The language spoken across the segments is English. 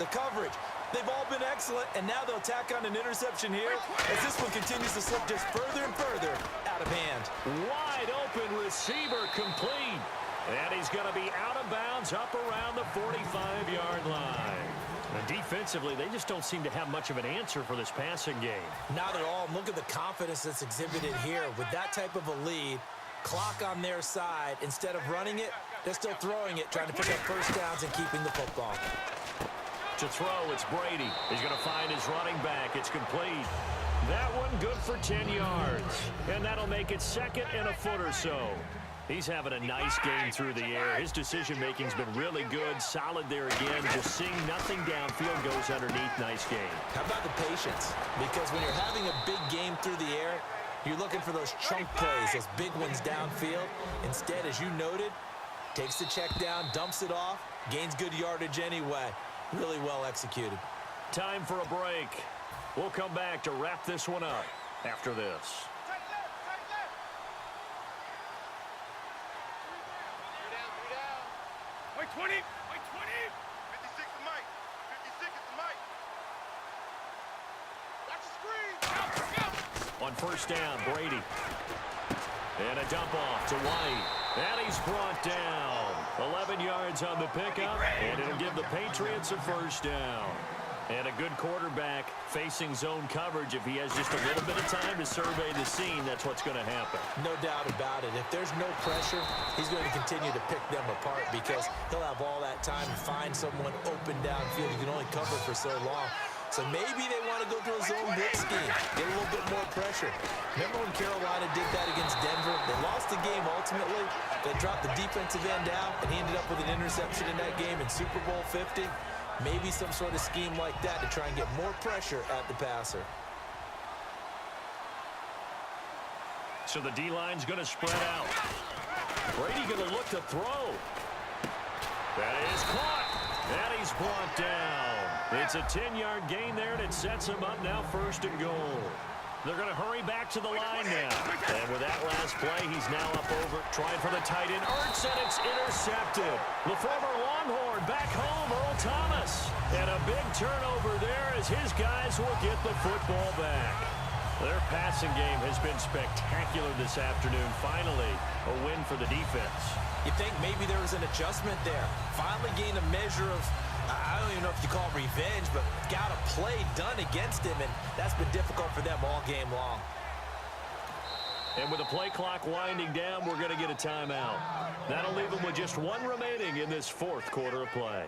the coverage. They've all been excellent, and now they'll tack on an interception here as this one continues to slip just further and further out of hand. Wide open receiver complete. And he's going to be out of bounds up around the 45-yard line. And defensively, they just don't seem to have much of an answer for this passing game. Not at all. Look at the confidence that's exhibited here. With that type of a lead, clock on their side, instead of running it, they're still throwing it, trying to pick up first downs and keeping the football. To throw, it's Brady. He's going to find his running back. It's complete. That one good for 10 yards. And that'll make it second and a foot or so. He's having a nice game through the air. His decision-making's been really good. Solid there again. Just seeing nothing downfield goes underneath. Nice game. How about the patience? Because when you're having a big game through the air, you're looking for those chunk plays, those big ones downfield. Instead, as you noted, takes the check down, dumps it off, gains good yardage anyway. Really well executed. Time for a break. We'll come back to wrap this one up after this. Wait 20. Wait 20. 56 is Mike. 56 is Mike. Watch the screen. On first down, Brady. And a dump off to White. And he's brought down. 11 yards on the pickup, and it'll give the Patriots a first down. And a good quarterback facing zone coverage. If he has just a little bit of time to survey the scene, that's what's going to happen. No doubt about it. If there's no pressure, he's going to continue to pick them apart because he'll have all that time to find someone open downfield. You can only cover for so long. So maybe they want to go to a zone blitz scheme, get a little bit more pressure. Remember when Carolina did that against Denver? They lost the game ultimately. They dropped the defensive end out, and he ended up with an interception in that game in Super Bowl 50. Maybe some sort of scheme like that to try and get more pressure at the passer. So the D-line's going to spread out. Brady going to look to throw. That is caught. And he's brought down. It's a 10-yard gain there, and it sets him up now first and goal. They're going to hurry back to the line now. And with that last play, he's now up over, trying for the tight end. Ertz, and it's intercepted. The former Longhorn back home, Earl Thomas. And a big turnover there as his guys will get the football back. Their passing game has been spectacular this afternoon. Finally, a win for the defense. You think maybe there was an adjustment there. Finally gained a measure of, I don't even know if you call it revenge, but got a play done against him, and that's been difficult for them all game long. And with the play clock winding down, we're going to get a timeout. That'll leave them with just one remaining in this fourth quarter of play.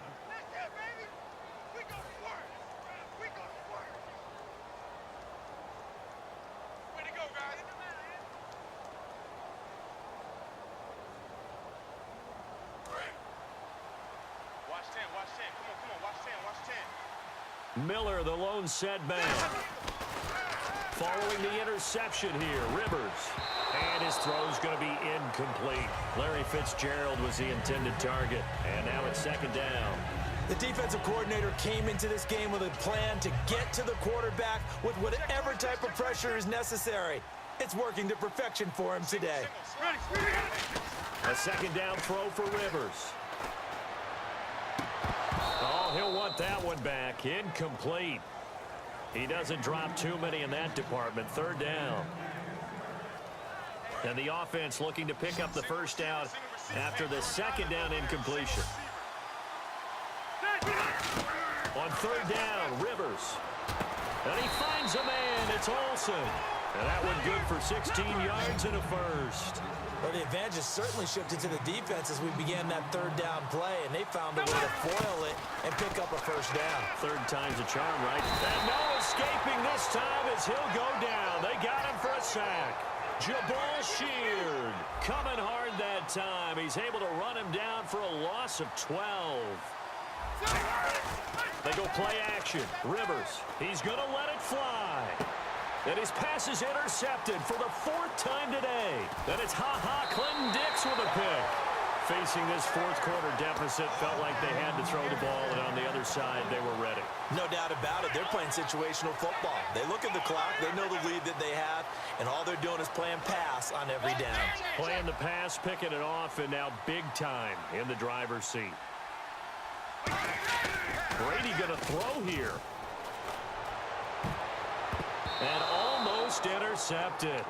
Miller, the lone setback. Following the interception here, Rivers. And his throw's going to be incomplete. Larry Fitzgerald was the intended target. And now it's second down. The defensive coordinator came into this game with a plan to get to the quarterback with whatever type of pressure is necessary. It's working to perfection for him today. A second down throw for Rivers. Oh, he'll want that one back. Incomplete. He doesn't drop too many in that department. Third down. And the offense looking to pick up the first down after the second down incompletion. On third down, Rivers. And he finds a man. It's Olsen. And that one good for 16 yards and a first. Well, the advantage has certainly shifted to the defense as we began that third down play, and they found a way to foil it and pick up a first down. Third time's a charm, right? And no escaping this time as he'll go down. They got him for a sack. Jabal Sheard coming hard that time. He's able to run him down for a loss of 12. They go play action. Rivers, he's going to let it fly. And his pass is intercepted for the fourth time today. And it's Clinton Dix with a pick. Facing this fourth quarter deficit, felt like they had to throw the ball, and on the other side, they were ready. No doubt about it. They're playing situational football. They look at the clock. They know the lead that they have, and all they're doing is playing pass on every down. Playing the pass, picking it off, and now big time in the driver's seat. Brady going to throw here. And almost intercepted.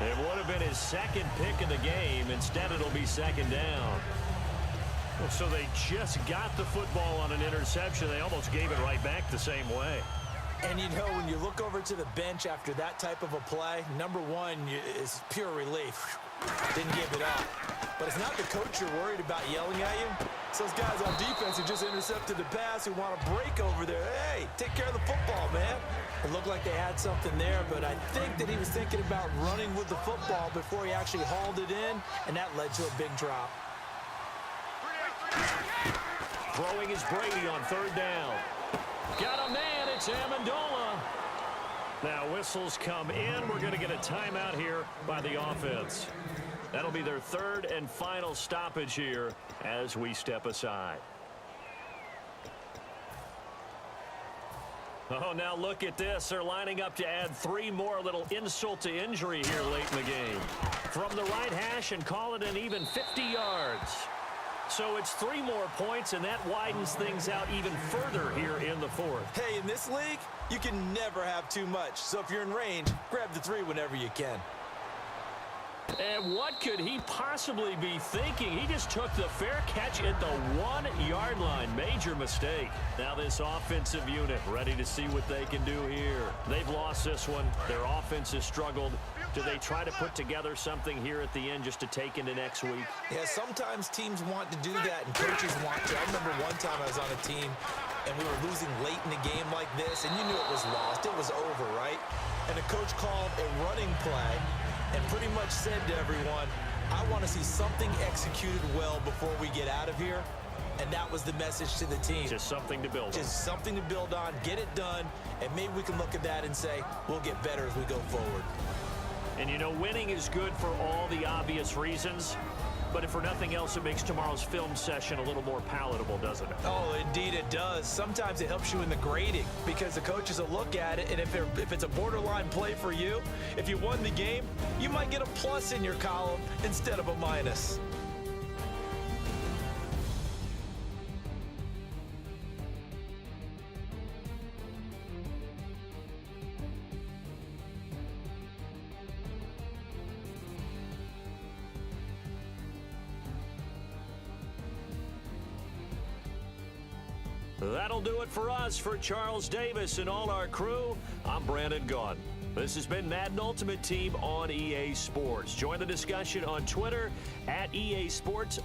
It would have been his second pick of the game. Instead, it'll be second down. Well, so they just got the football on an interception. They almost gave it right back the same way. And you know, when you look over to the bench after that type of a play, number one is pure relief. Didn't give it up. But it's not the coach you're worried about yelling at you. It's those guys on defense who just intercepted the pass who want to break over there. Hey, take care of the football, man. It looked like they had something there, but I think that he was thinking about running with the football before he actually hauled it in, and that led to a big drop. Throwing is Brady on third down. Got a man, it's Amendola. Now whistles come in. We're going to get a timeout here by the offense. That'll be their third and final stoppage here as we step aside. Oh, now look at this. They're lining up to add 3 more, little insult to injury here late in the game. From the right hash and call it an even 50 yards. So it's 3 more points, and that widens things out even further here in the fourth. Hey, in this league, you can never have too much. So if you're in range, grab the 3 whenever you can. And what could he possibly be thinking? He just took the fair catch at the 1-yard line. Major mistake. Now this offensive unit ready to see what they can do here. They've lost this one. Their offense has struggled. Do they try to put together something here at the end just to take into next week? Yeah, sometimes teams want to do that and coaches want to. I remember one time I was on a team and we were losing late in a game like this, and you knew it was lost. It was over, right? And the coach called a running play and pretty much said to everyone, I want to see something executed well before we get out of here. And that was the message to the team. Just something to build on. Just something to build on, get it done, and maybe we can look at that and say, we'll get better as we go forward. And you know, winning is good for all the obvious reasons. But if for nothing else, it makes tomorrow's film session a little more palatable, doesn't it? Oh, indeed it does. Sometimes it helps you in the grading because the coaches will look at it, and if it's a borderline play for you, if you won the game, you might get a plus in your column instead of a minus. That'll do it for us. For Charles Davis and all our crew, I'm Brandon Gaudin. This has been Madden Ultimate Team on EA Sports. Join the discussion on Twitter at EA Sports_MUT.